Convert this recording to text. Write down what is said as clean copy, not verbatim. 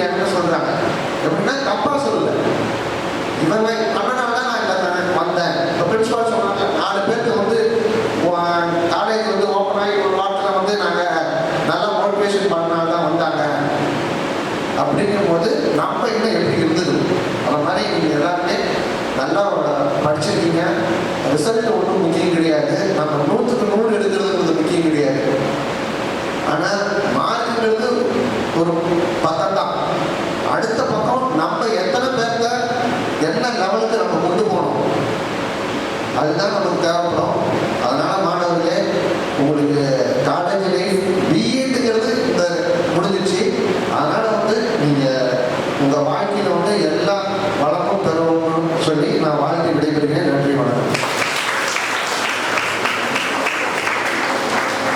என்கிட்ட சொல்றாங்க. எப்படின்னா தப்பா சொல்லல, இவங்க பண்ணனால தான் நான் இல்லை வந்தேன். இப்போ பிரின்சிபால் சொன்னாங்க 4 பேருக்கு வந்து காலேஜ் வந்து ஓப்பன் ஆகி ஒரு வாரத்தில் வந்து நாங்கள் நல்லா மோட்டிவேஷன் பண்ணனால தான் வந்தாங்க. அப்படிங்கும்போது நம்ம இன்னும் எப்படி இருந்தது? அந்த மாதிரி நீங்கள் எல்லாருமே நல்லா படிச்சிருக்கீங்க. ரிசல்ட் ஒன்றும் முக்கியம் கிடையாது, நம்ம 100க்கு 100 எடுக்கிறதுங்கிறது முக்கியம் கிடையாது. ஆனால் மார்க்குங்கிறது ஒரு பக்கம் தான். அடுத்த பக்கம் நம்ம எத்தனை பேர்த்த என்ன லெவலுக்கு நம்ம கொண்டு போகணும், அதுதான் நமக்கு தேவைப்படும். அதனால மாணவர்களே, உங்களுக்கு